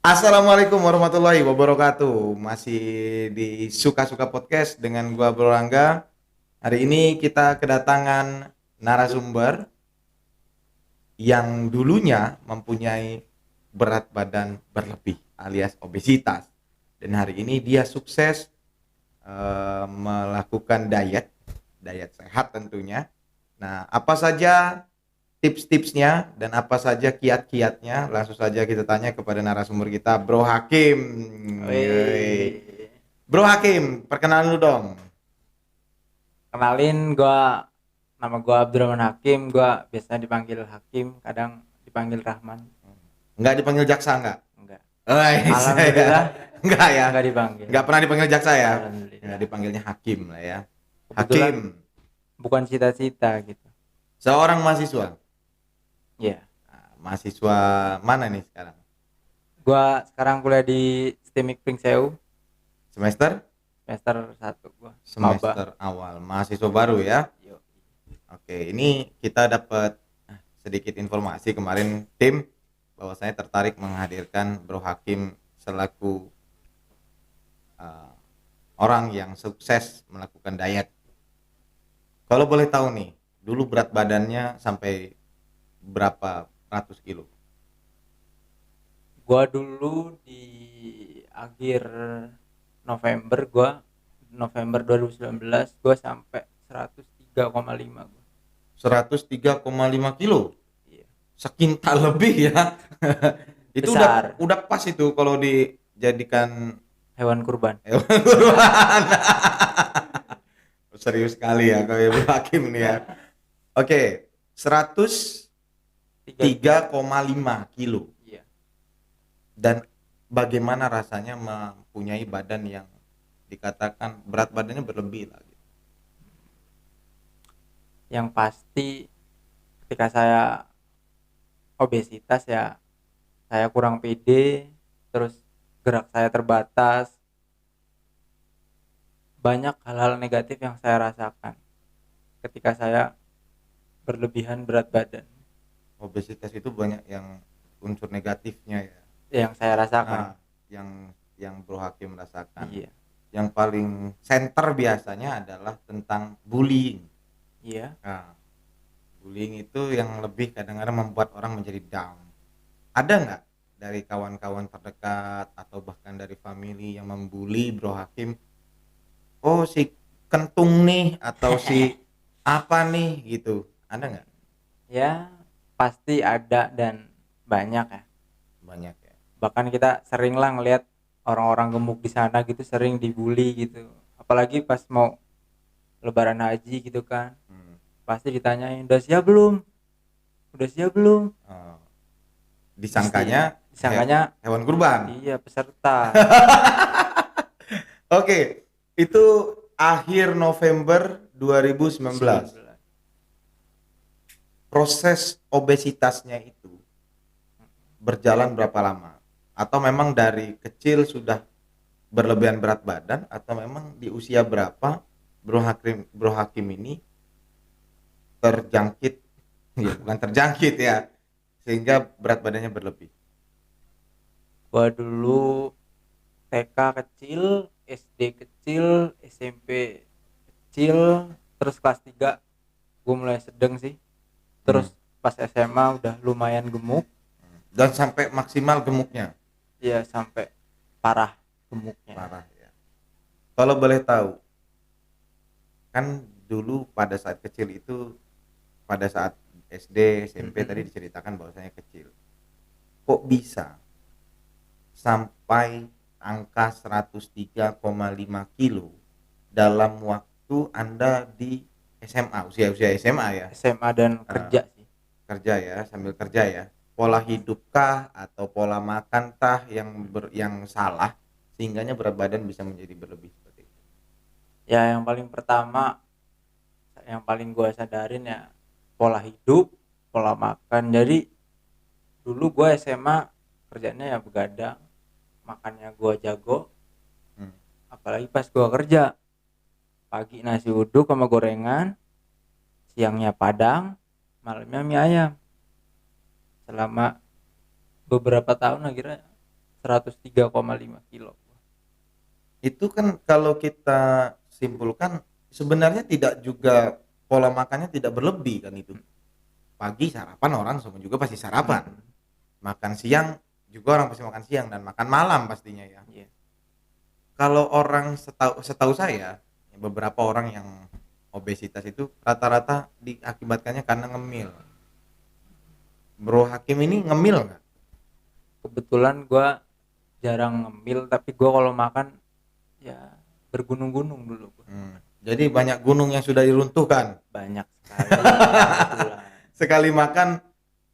Assalamualaikum warahmatullahi wabarakatuh. Masih di Suka-Suka Podcast dengan gua Bro Rangga. Hari ini kita kedatangan narasumber yang dulunya mempunyai berat badan berlebih alias obesitas. Dan hari ini dia sukses melakukan diet sehat tentunya. Nah, apa saja tips-tipsnya dan apa saja kiat-kiatnya? Langsung saja kita tanya kepada narasumber kita, Bro Hakim. Yoi. Wih, Bro Hakim, perkenalan dulu dong. kenalin nama gua Abdurrahman Hakim, gua biasanya dipanggil Hakim, kadang dipanggil Rahman. Nggak dipanggil jaksa nggak? Enggak. Oh, saya Alhamdulillah nggak ya. enggak dipanggil. Nggak pernah dipanggil jaksa ya. Nggak Alhamdulillah. dipanggilnya Hakim lah ya. Kebetulan Hakim, bukan cita-cita gitu. seorang mahasiswa. Ya, Nah, mahasiswa mana nih sekarang? gua sekarang kuliah di STIMIK Pringseu, Semester? semester 1 gua. Maba. Semester awal. Mahasiswa baru ya. Yo. Oke, ini kita dapat sedikit informasi kemarin tim bahwa saya tertarik menghadirkan Bro Hakim selaku uh, orang yang sukses melakukan diet. Kalau boleh tahu nih, dulu berat badannya sampai berapa ratus kilo? Gua dulu di akhir November 2019 gua sampai 103,5 gua. 103,5 kilo. Iya. Sekintal lebih ya. Itu udah Besar. udah pas itu kalau dijadikan Hewan kurban. hewan kurban. Serius sekali ya kalau Ibu Hakim ini ya. Oke, 3 kilo. 103,5 kilo. Iya. Dan bagaimana rasanya mempunyai badan yang dikatakan berat badannya berlebih lagi. Yang pasti ketika saya obesitas ya saya kurang pede, terus gerak saya terbatas, banyak hal-hal negatif yang saya rasakan ketika saya berlebihan berat badan Obesitas itu banyak yang unsur negatifnya ya. yang saya rasakan. Nah, yang Bro Hakim merasakan. Iya. Yang paling center biasanya adalah tentang bullying. Iya. Nah, bullying itu yang lebih kadang-kadang membuat orang menjadi down. Ada nggak dari kawan-kawan terdekat atau bahkan dari family yang membuli Bro Hakim? Oh, si kentung nih atau si apa nih gitu. Ada nggak? Ya pasti ada dan banyak ya. Banyak ya. Bahkan kita sering lah ngelihat orang-orang gemuk di sana gitu sering dibully gitu, apalagi pas mau lebaran haji gitu kan, Hmm. pasti ditanyain udah siap belum. Oh, Pasti disangkanya disangkanya hewan kurban. iya peserta. Oke, itu akhir November 2019. 19. Proses obesitasnya itu berjalan berapa lama? Atau memang dari kecil sudah berlebihan berat badan atau memang di usia berapa Bro Hakim ini terjangkit ya bukan terjangkit ya sehingga berat badannya berlebih. Gua dulu TK kecil, SD kecil, SMP kecil, terus kelas 3 gua mulai sedang sih, Hmm. terus pas SMA udah lumayan gemuk. Dan sampai maksimal gemuknya. Ya sampai parah gemuknya. Parah ya. Kalau boleh tahu, kan dulu pada saat kecil itu pada saat SD, SMP tadi Mm-mm. diceritakan bahwasanya kecil. Kok bisa sampai angka 103,5 kilo dalam waktu Anda di SMA, usia-usia SMA ya, SMA dan eh, kerja sih. kerja ya, sambil kerja ya. Pola hidupkah atau pola makantah yang salah sehingganya berat badan bisa menjadi berlebih seperti itu? Ya yang paling pertama, yang paling gua sadarin ya pola hidup, pola makan. Jadi dulu gua SMA kerjanya ya begadang, makannya gua jago, Hmm. apalagi pas gua kerja pagi nasi uduk sama gorengan, siangnya padang, malamnya mie ayam. Selama beberapa tahun akhirnya 103,5 kilo. Itu kan kalau kita simpulkan sebenarnya tidak juga, pola makannya tidak berlebih kan itu. Pagi sarapan orang semua juga pasti sarapan. Makan siang juga orang pasti makan siang, dan makan malam pastinya ya. Iya. Kalau orang setahu saya, beberapa orang yang obesitas itu rata-rata diakibatkannya karena ngemil. Bro Hakim ini ngemil nggak? Kebetulan gua jarang ngemil, tapi gua kalau makan ya bergunung-gunung dulu gua. Jadi banyak gunung yang sudah diruntuhkan. Banyak sekali kebetulan. Sekali makan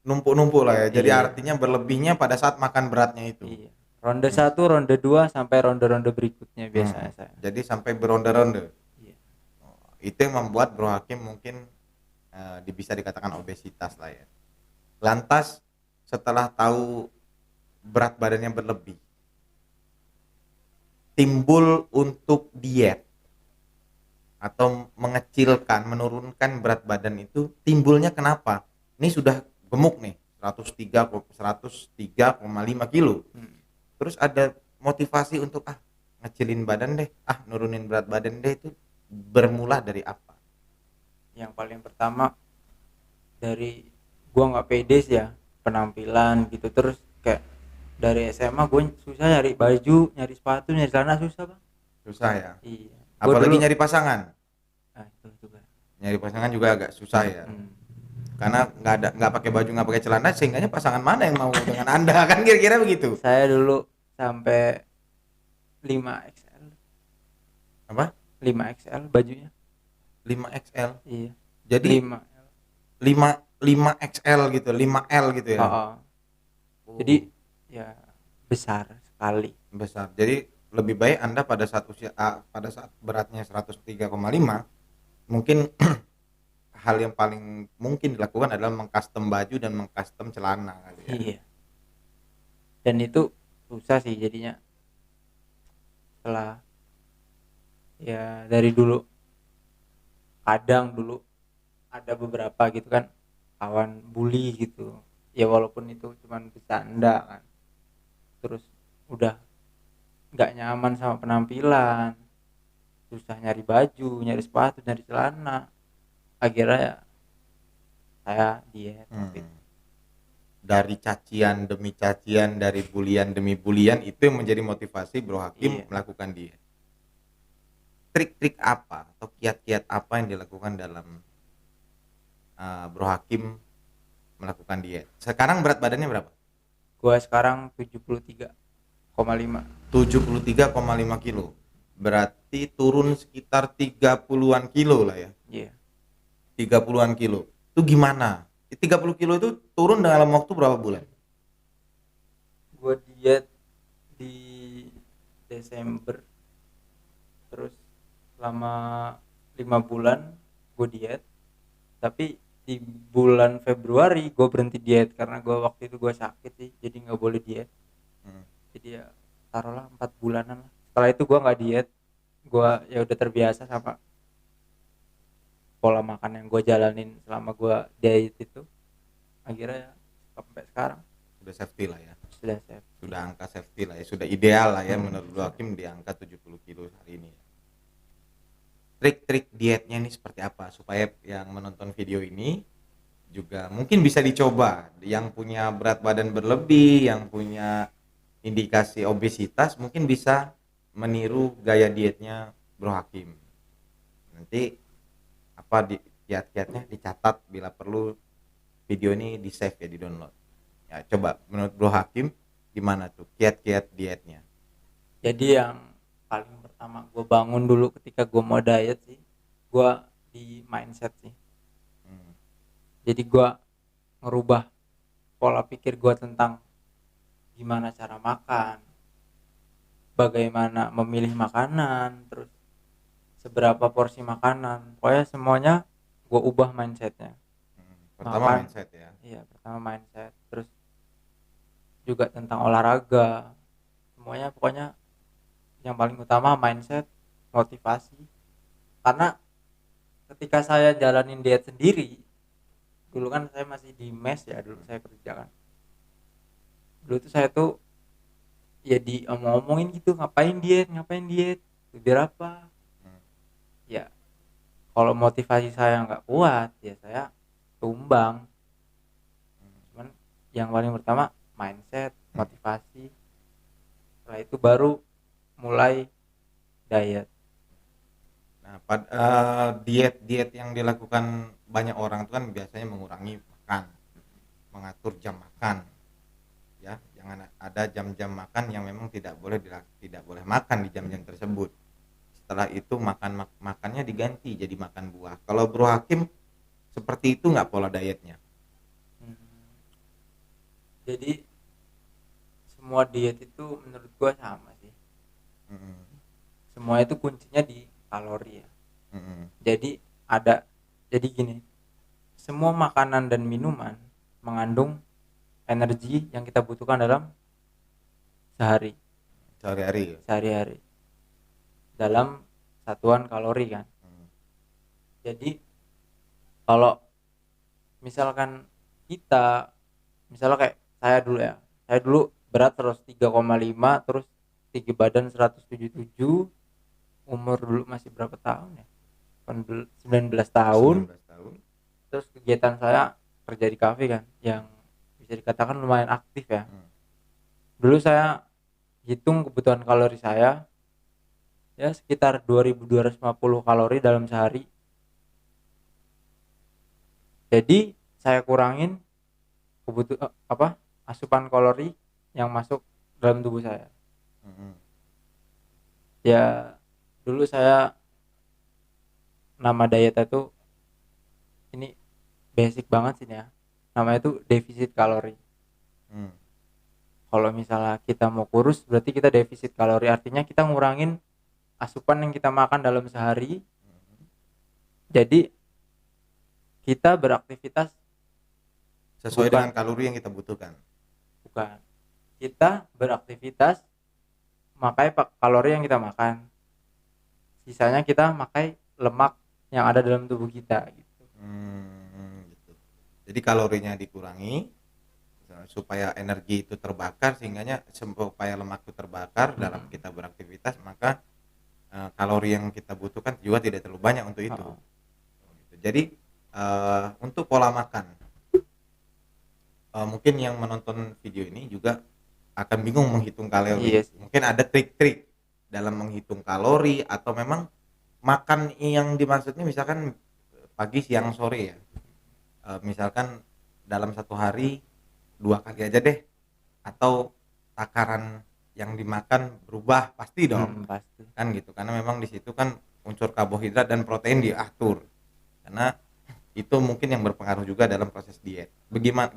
numpuk-numpuk lah ya. Jadi Iya. artinya berlebihnya pada saat makan beratnya itu. Iya. Ronde 1, ronde 2 sampai ronde-ronde berikutnya biasanya saya. Jadi sampai beronde-ronde. Iya. Itu yang membuat Bro Hakim mungkin bisa dikatakan obesitas lah ya. Lantas setelah tahu berat badannya berlebih, timbul untuk diet atau mengecilkan, menurunkan berat badan itu timbulnya kenapa? Ini sudah gemuk nih, 103,5 kilo. Terus ada motivasi untuk ngecilin badan deh, nurunin berat badan deh, itu bermula dari apa? Yang paling pertama dari gua nggak pede sih ya, penampilan gitu. Terus kayak dari SMA gue susah nyari baju, nyari sepatu, nyari celana susah bang. Susah ya. Iya. Apalagi nyari pasangan. Nah, itu juga. Nyari pasangan juga agak susah ya. Karena nggak pakai baju, nggak pakai celana, sehingganya pasangan mana yang mau dengan Anda, kan kira-kira begitu. Saya dulu sampai 5XL. Apa? 5XL bajunya. 5XL. Iya. Jadi 5 5XL gitu, 5L gitu ya. Jadi ya besar sekali. Besar. Jadi lebih baik Anda pada saat beratnya 103,5, mungkin hal yang paling mungkin dilakukan adalah mengcustom baju dan mengcustom celana kali ya. Iya. Dan itu susah sih jadinya. Setelah ya dari dulu, kadang dulu ada beberapa gitu kan kawan bully gitu. Ya walaupun itu cuman bercanda kan. Terus udah nggak nyaman sama penampilan, susah nyari baju, nyari sepatu, nyari celana. Akhirnya ya saya diet. Dari cacian demi cacian, dari bulian demi bulian, itu yang menjadi motivasi Bro Hakim melakukan diet. Trik-trik apa atau kiat-kiat apa yang dilakukan dalam Bro Hakim melakukan diet? Sekarang berat badannya berapa? Gua sekarang 73,5. 73,5 kilo. Berarti turun sekitar 30-an kilo lah ya. Iya. 30-an kilo. Itu gimana? 30 kilo itu turun dalam waktu berapa bulan? Gua diet di Desember, terus selama 5 bulan gue diet. Tapi di bulan Februari gue berhenti diet karena gue waktu itu gue sakit sih, jadi nggak boleh diet. Jadi ya taruhlah 4 bulanan lah. Setelah itu gue nggak diet, gue ya udah terbiasa sama pola makan yang gue jalanin selama gue diet itu. Akhirnya ya sampai sekarang Sudah safety lah ya. sudah safety. Sudah angka safety lah ya, sudah ideal lah ya menurut Bro Hakim di angka 70 kilo hari ini. Trik-trik dietnya ini seperti apa supaya yang menonton video ini juga mungkin bisa dicoba, yang punya berat badan berlebih, yang punya indikasi obesitas, mungkin bisa meniru gaya dietnya Bro Hakim. Nanti kiat-kiatnya dicatat, bila perlu video ini di save ya, di download ya. Coba menurut Bro Hakim gimana tuh kiat-kiat dietnya? Jadi yang paling pertama gue bangun dulu ketika gue mau diet sih, gue di mindset sih. Jadi gue ngerubah pola pikir gue tentang gimana cara makan, bagaimana memilih makanan, terus seberapa porsi makanan. Pokoknya semuanya gue ubah mindsetnya. Pertama mindset ya. Iya, pertama mindset. Terus juga tentang olahraga. Semuanya pokoknya yang paling utama mindset, motivasi. Karena ketika saya jalanin diet sendiri, dulu kan saya masih di mes ya, dulu saya kerja kan. Dulu tuh saya tuh ya diomong-omongin gitu, ngapain diet biar apa. Hmm. Ya kalau motivasi saya nggak kuat ya saya tumbang. Cuman yang paling pertama mindset, motivasi, setelah itu baru mulai diet. Nah, diet-diet yang dilakukan banyak orang itu kan biasanya mengurangi makan, mengatur jam makan, ya. Jangan ada jam-jam makan yang memang tidak boleh makan di jam-jam tersebut. Setelah itu makannya diganti jadi makan buah. Kalau Bro Hakim seperti itu nggak pola dietnya? Hmm, jadi semua diet itu menurut gua sama sih, Mm-mm. semua itu kuncinya di kalori ya. Mm-mm. Jadi ada, jadi gini, semua makanan dan minuman mengandung energi yang kita butuhkan dalam sehari Sehari-hari ya. sehari-hari dalam satuan kalori kan. Mm. Jadi kalau misalkan kita, misalnya kayak saya dulu berat 103,5, terus tinggi badan 177, umur dulu masih berapa tahun ya, 19 tahun. 19 tahun. Terus kegiatan saya kerja di kafe kan, yang bisa dikatakan lumayan aktif ya. Mm. Dulu saya hitung kebutuhan kalori saya ya sekitar 2250 kalori dalam sehari. Jadi saya kurangin asupan kalori yang masuk dalam tubuh saya. Mm-mm. Ya dulu saya, nama diet itu, ini basic banget sih ya, namanya itu defisit kalori. Mm. Kalau misalnya kita mau kurus berarti kita defisit kalori, artinya kita ngurangin asupan yang kita makan dalam sehari. Jadi kita beraktivitas, Sesuai bukan dengan kalori yang kita butuhkan. bukan kita beraktivitas makai kalori yang kita makan, sisanya kita makai lemak yang ada dalam tubuh kita gitu. Gitu. Jadi kalorinya dikurangi supaya energi itu terbakar, sehingganya supaya lemak itu terbakar dalam kita beraktivitas, maka kalori yang kita butuhkan juga tidak terlalu banyak untuk itu. Oh. Gitu. Jadi untuk pola makan, mungkin yang menonton video ini juga akan bingung menghitung kalori. Iya sih. Mungkin ada trik-trik dalam menghitung kalori, atau memang makan yang dimaksudnya misalkan pagi, siang, sore ya. Misalkan dalam satu hari 2 kali aja deh, atau takaran yang dimakan berubah, pasti dong Pasti. kan gitu, karena memang di situ kan unsur karbohidrat dan protein diatur, karena itu mungkin yang berpengaruh juga dalam proses diet.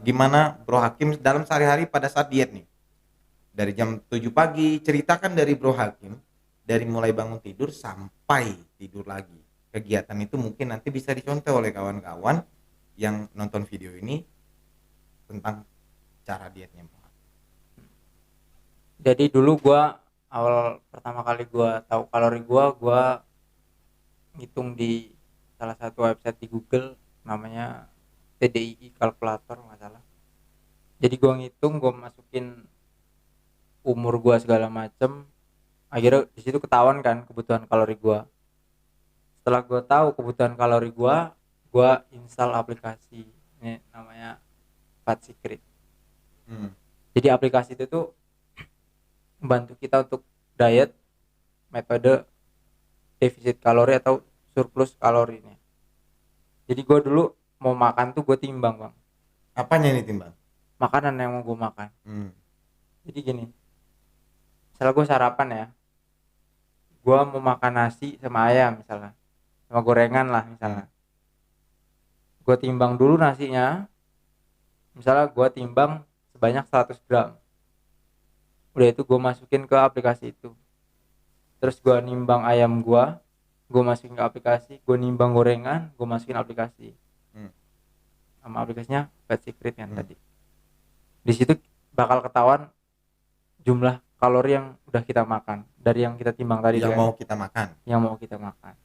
Gimana Bro Hakim dalam sehari-hari pada saat diet nih, dari jam 7 pagi, ceritakan dari Bro Hakim dari mulai bangun tidur sampai tidur lagi, kegiatan itu mungkin nanti bisa dicontoh oleh kawan-kawan yang nonton video ini tentang cara dietnya Bro Hakim. Jadi dulu gua awal pertama kali gua tahu kalori gua ngitung di salah satu website di Google, namanya TDII kalkulator nggak salah. Jadi gua ngitung, gua masukin umur gua segala macem, akhirnya di situ ketahuan kan kebutuhan kalori gua. Setelah gua tahu kebutuhan kalori gua install aplikasi ini namanya Fat Secret. Hmm. Jadi aplikasi itu tuh membantu kita untuk diet metode defisit kalori atau surplus kalorinya. Jadi gue dulu mau makan tuh gue timbang bang, Apanya ini timbang? makanan yang mau gue makan. Hmm. Jadi gini, misalnya gue sarapan ya, gue mau makan nasi sama ayam misalnya, sama gorengan lah misalnya. Gue timbang dulu nasinya, misalnya gue timbang sebanyak 100 gram. Udah itu gue masukin ke aplikasi itu. Terus gue nimbang ayam gue masukin ke aplikasi. Gue nimbang gorengan, gue masukin aplikasi. Sama aplikasinya Fat Secret kan tadi. Di situ bakal ketahuan jumlah kalori yang udah kita makan dari yang kita timbang tadi, Yang mau kita makan. yang mau kita makan,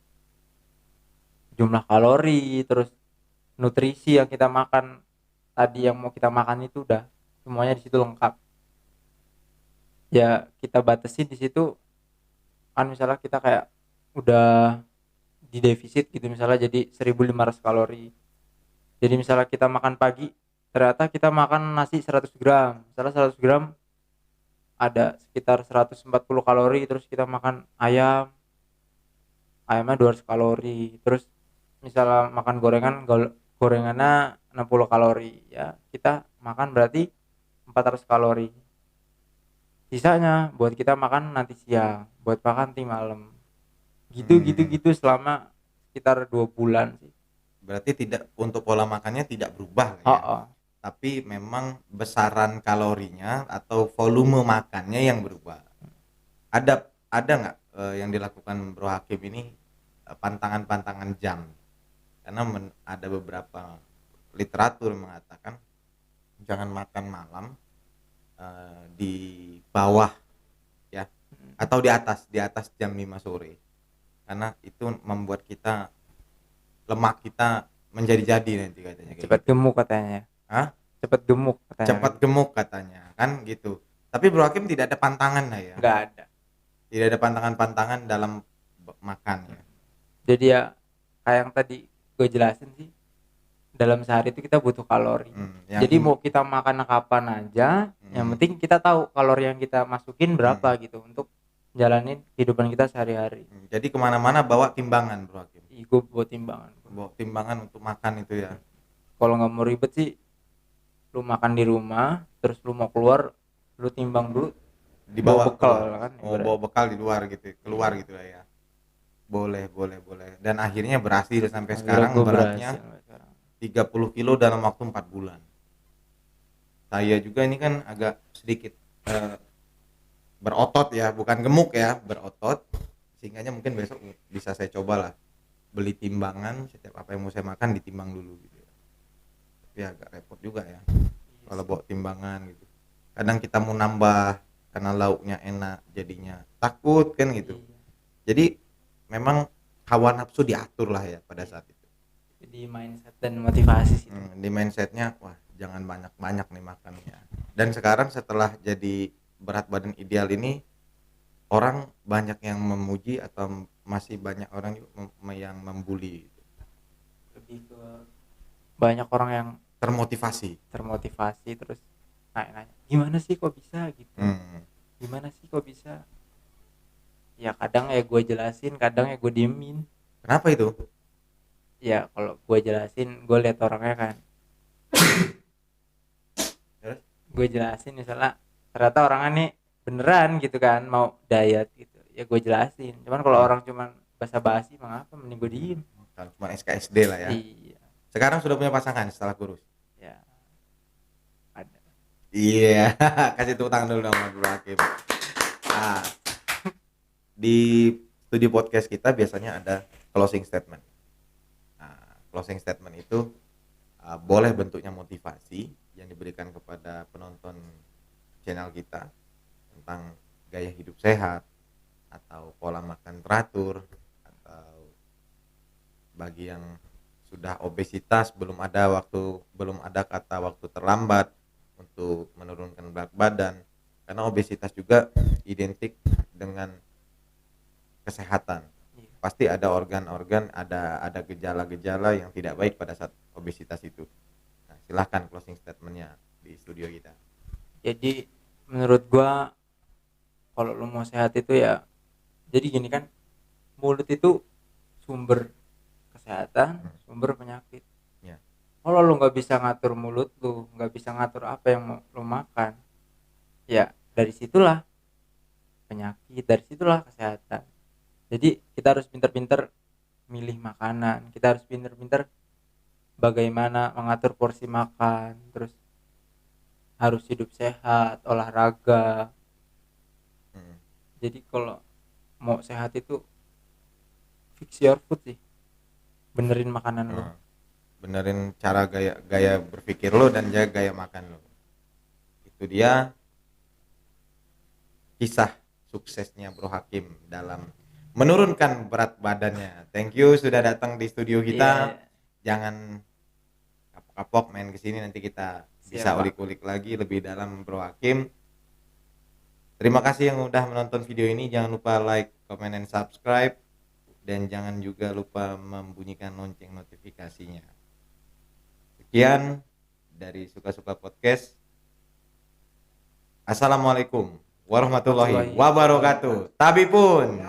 jumlah kalori, terus nutrisi yang kita makan, tadi yang mau kita makan itu udah semuanya di situ lengkap. ya kita batasi di situ kan, misalnya kita kayak udah di defisit gitu, misalnya jadi 1.500 kalori. Jadi misalnya kita makan pagi, ternyata kita makan nasi 100 gram, misalnya 100 gram ada sekitar 140 kalori, terus kita makan ayamnya 200 kalori, terus misalnya makan gorengannya 60 kalori, ya kita makan berarti 400 kalori, sisanya buat kita makan nanti siang, buat makan nanti malam, gitu gitu Hmm, gitu selama sekitar 2 bulan sih. berarti tidak, untuk pola makannya tidak berubah lah Oh, ya, oh. tapi memang besaran kalorinya atau volume makannya yang berubah. Ada nggak yang dilakukan Bro Hakim ini, pantangan-pantangan jam? Karena ada beberapa literatur mengatakan jangan makan malam di bawah ya, atau di atas jam 5 sore, karena itu membuat kita, lemak kita menjadi-jadi nanti katanya kayak Cepat gitu. gemuk katanya. Hah? Cepat gemuk katanya Cepat gitu. gemuk katanya kan gitu. Tapi Bro Hakim tidak ada pantangan lah ya, Nggak ada. tidak ada pantangan-pantangan dalam makan ya. Jadi ya kayak yang tadi gue jelasin sih, dalam sehari itu kita butuh kalori. Yang Jadi ini. mau kita makan kapan aja, yang Hmm, penting kita tahu kalori yang kita masukin berapa hmm, gitu untuk jalanin kehidupan kita sehari-hari. jadi kemana-mana bawa timbangan Bro Hakim, Ih, gue buat timbangan. bawa timbangan untuk makan itu ya. Kalau nggak mau ribet sih, lu makan di rumah, terus lu mau keluar, lu timbang dulu, bawa Dibawa bekal keluar, kan oh ibarat. bawa bekal di luar gitu, keluar Iya. gitu lah ya. Boleh, boleh, boleh. Dan akhirnya berhasil sampai Akhirnya sekarang gue beratnya berhasil sekarang. 30 kilo dalam waktu 4 bulan. Saya juga ini kan agak sedikit eh, berotot ya, bukan gemuk ya, berotot. Sehingga mungkin besok bisa saya coba lah, beli timbangan, setiap apa yang mau saya makan ditimbang dulu gitu ya. Tapi agak repot juga ya Iya kalau sih. bawa timbangan gitu. Kadang kita mau nambah karena lauknya enak, jadinya takut kan gitu. Iya. Jadi memang hawa nafsu diatur lah ya pada Iya. saat itu. Jadi mindset dan motivasi sih itu. Di mindsetnya wah jangan banyak-banyak nih makannya. Dan sekarang setelah jadi berat badan ideal ini, orang banyak yang memuji atau masih banyak orang yang membuli, Lebih ke banyak orang yang termotivasi. termotivasi, terus nanya-nanya gimana sih kok bisa gitu, Hmm. gimana sih kok bisa. Ya kadang ya gue jelasin, kadang ya gue diemin. Kenapa itu? Ya kalau gue jelasin, gue lihat orangnya kan, Terus? gue jelasin misalnya ternyata orangnya nih beneran gitu kan mau diet gitu, ya gue jelasin. Cuman kalau Hmm. orang cuman basa-basi mengapa, mending gue diem. Kalau cuma SKSD lah ya. Iya. Sekarang sudah punya pasangan setelah kurus. Ya ada. Iya, kasih tepuk tangan dulu dong Mas Bro Hakim. Nah, di studio podcast kita biasanya ada closing statement. Nah, closing statement itu boleh bentuknya motivasi yang diberikan kepada penonton channel kita tentang gaya hidup sehat atau pola makan teratur, atau bagi yang sudah obesitas belum ada kata waktu terlambat untuk menurunkan berat badan, karena obesitas juga identik dengan kesehatan. Iya. Pasti ada organ-organ, ada gejala-gejala yang tidak baik pada saat obesitas itu. Nah, silahkan closing statementnya di studio kita. Jadi menurut gua kalau lu mau sehat itu ya, jadi gini kan, mulut itu sumber kesehatan, Hmm, sumber penyakit. ya. Kalau lu nggak bisa ngatur mulut lu, nggak bisa ngatur apa yang mau lu makan, ya dari situlah penyakit, dari situlah kesehatan. Jadi kita harus pinter-pinter milih makanan, kita harus pinter-pinter bagaimana mengatur porsi makan, terus harus hidup sehat, olahraga. Hmm. Jadi kalau mau sehat itu fix your food sih, benerin makanan lu. Nah, benerin cara gaya gaya berpikir lo dan jaga gaya makan lo. Itu dia kisah suksesnya Bro Hakim dalam menurunkan berat badannya. Thank you sudah datang di studio Iya, kita. Jangan kapok-kapok main ke sini, nanti kita siap bisa Pak. ulik-ulik lagi lebih dalam Bro Hakim. Terima kasih yang udah menonton video ini. Jangan lupa like, comment, and subscribe. Dan jangan juga lupa membunyikan lonceng notifikasinya. Sekian dari Suka-Suka Podcast. Assalamualaikum warahmatullahi wabarakatuh. Tabi pun.